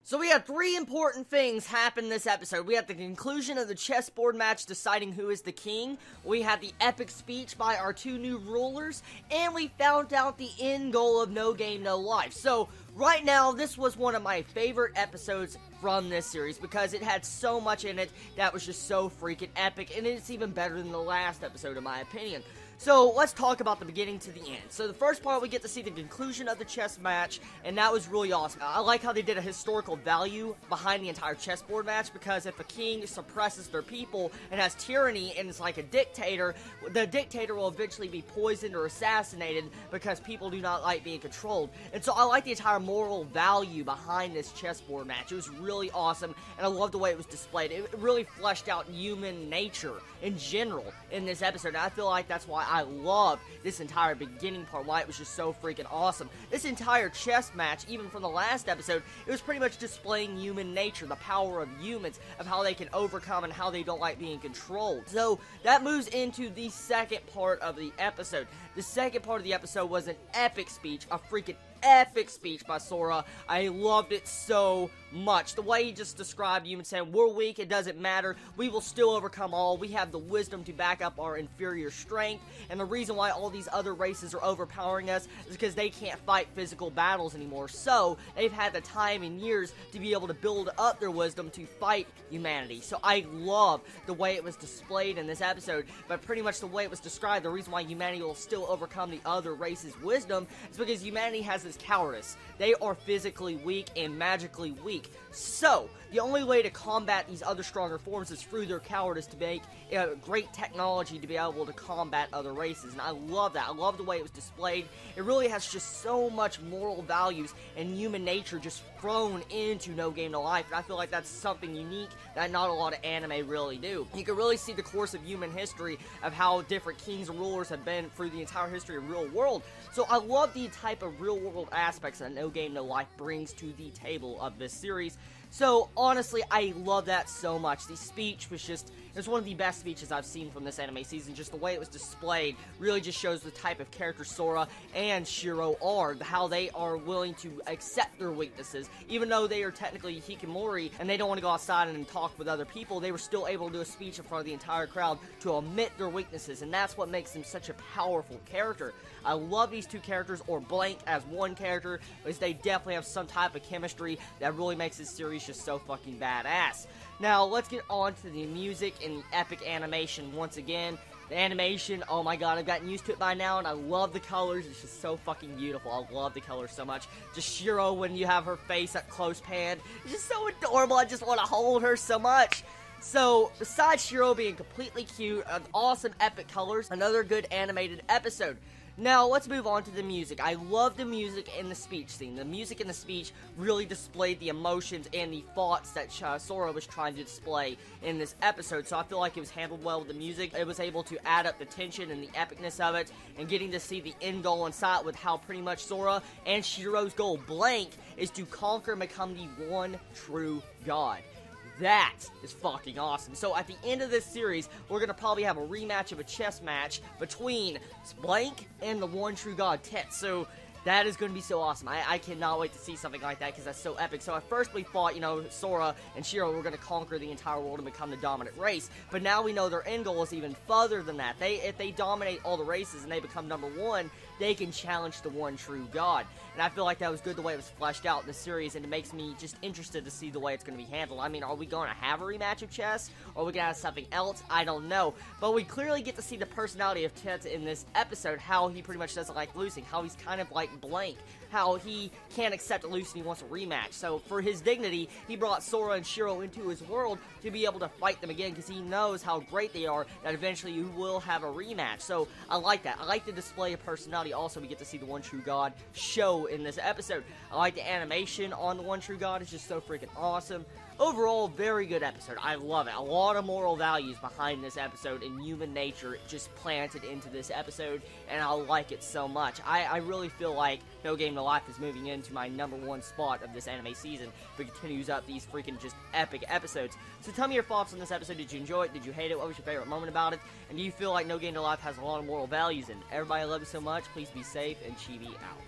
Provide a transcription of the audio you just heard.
So we had three important things happen this episode. We had the conclusion of the chessboard match deciding who is the king, we had the epic speech by our two new rulers, and we found out the end goal of No Game, No Life. So right now, this was one of my favorite episodes from this series because it had so much in it that was just so freaking epic, and it's even better than the last episode in my opinion. So, let's talk about the beginning to the end. So, the first part, we get to see the conclusion of the chess match, and that was really awesome. I like how they did a historical value behind the entire chessboard match, because if a king suppresses their people and has tyranny and is like a dictator, the dictator will eventually be poisoned or assassinated because people do not like being controlled. And so, I like the entire moral value behind this chessboard match. It was really awesome, and I love the way it was displayed. It really fleshed out human nature in general in this episode, and I feel like that's why I love this entire beginning part, why it was just so freaking awesome. This entire chess match, even from the last episode, it was pretty much displaying human nature, the power of humans, of how they can overcome and how they don't like being controlled. So, that moves into the second part of the episode. The second part of the episode was an epic speech, a freaking epic speech by Sora. I loved it so much. The way he just described humans saying, we're weak, it doesn't matter, we will still overcome all, we have the wisdom to back up our inferior strength, and the reason why all these other races are overpowering us is because they can't fight physical battles anymore, so they've had the time and years to be able to build up their wisdom to fight humanity. So I love the way it was displayed in this episode, but pretty much the way it was described, the reason why humanity will still overcome the other race's wisdom is because humanity has this cowardice. They are physically weak and magically weak. So, the only way to combat these other stronger forms is through their cowardice, to make great technology to be able to combat other races. And I love that. I love the way it was displayed. It really has just so much moral values and human nature just thrown into No Game, No Life. And I feel like that's something unique that not a lot of anime really do. You can really see the course of human history of how different kings and rulers have been through the entire history of real world. So I love the type of real world aspects that No Game, No Life brings to the table of this series. So, honestly, I love that so much. The speech was just, it was one of the best speeches I've seen from this anime season. Just the way it was displayed really just shows the type of character Sora and Shiro are, how they are willing to accept their weaknesses. Even though they are technically hikikomori and they don't want to go outside and talk with other people, they were still able to do a speech in front of the entire crowd to admit their weaknesses, and that's what makes them such a powerful character. I love these two characters, or Blank as one character, because they definitely have some type of chemistry that really makes this series just so fucking badass. Now, let's get on to the music and the epic animation once again. The animation, oh my god, I've gotten used to it by now, and I love the colors. It's just so fucking beautiful. I love the colors so much. Just Shiro, when you have her face at close pan, it's just so adorable. I just want to hold her so much. So, besides Shiro being completely cute, awesome epic colors, another good animated episode. Now, let's move on to the music. I love the music in the speech scene. The music in the speech really displayed the emotions and the thoughts that Sora was trying to display in this episode, so I feel like it was handled well with the music. It was able to add up the tension and the epicness of it, and getting to see the end goal in sight with how pretty much Sora and Shiro's goal, Blank, is to conquer and become the one true god. That is fucking awesome. So at the end of this series, we're going to probably have a rematch of a chess match between Blank and the one true god, Tetsu. That is going to be so awesome. I cannot wait to see something like that because that's so epic. So at first we thought, you know, Sora and Shiro were going to conquer the entire world and become the dominant race. But now we know their end goal is even further than that. If they dominate all the races and they become number one, they can challenge the one true god. And I feel like that was good the way it was fleshed out in the series, and it makes me just interested to see the way it's going to be handled. I mean, are we going to have a rematch of chess? Or are we going to have something else? I don't know. But we clearly get to see the personality of Tetsu in this episode, how he pretty much doesn't like losing, how he's kind of like Blank, how he can't accept a lose and he wants a rematch. So for his dignity, he brought Sora and Shiro into his world to be able to fight them again, because he knows how great they are, that eventually you will have a rematch. So I like that. I like the display of personality. Also, we get to see the one true god show in this episode. I like the animation on the one true god. It's just so freaking awesome. Overall, very good episode. I love it. A lot of moral values behind this episode and human nature just planted into this episode, and I like it so much. I really feel like No Game, No Life is moving into my #1 spot of this anime season if it continues up these freaking just epic episodes. So tell me your thoughts on this episode. Did you enjoy it? Did you hate it? What was your favorite moment about it? And do you feel like No Game, No Life has a lot of moral values in it? Everybody, I love you so much. Please be safe, and Chibi out.